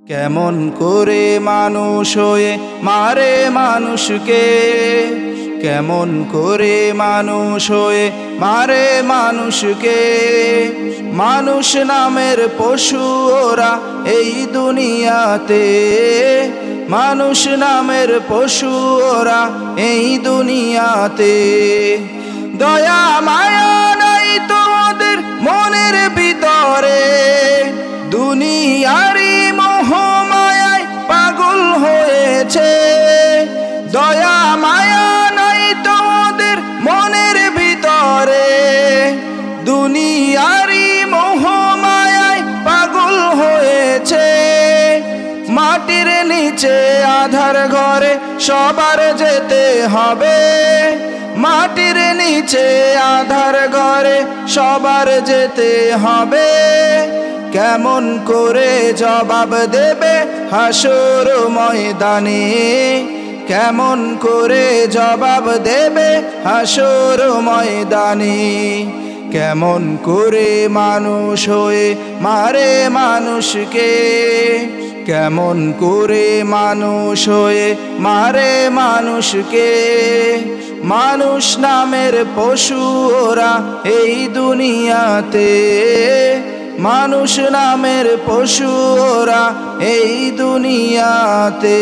কেমন করে মানুষ হয়ে মারে মানুষকে, কেমন করে মানুষ হয়ে মারে মানুষকে। মানুষ নামের পশু ওরা এই দুনিয়াতে, মানুষ নামের পশু ওরা এই দুনিয়াতে। দয়া মায়া নাই তোদের মনের ভিতরে, দুনিয়ারি মোহ মায়ায় পাগল হয়েছে। দয়া মায়া নাই তোদের মনের ভিতরে, দুনিয়ারি মোহ মায়ায় পাগল হয়েছে। মাটির নিচে আধার ঘরে সবার যেতে হবে, মাটির নিচে আধার ঘরে সবার যেতে হবে। কেমন করে জবাব দেবে হাসর ময়দানে, কেমন করে জবাব দেবে হাসর ময়দানে। কেমন করে মানুষ হয়ে মারে মানুষকে, কেমন করে মানুষ হয়ে মারে মানুষকে। মানুষ নামের পশু ওরা এই দুনিয়াতে, মানুষ নামের পশু ওরা এই দুনিয়াতে।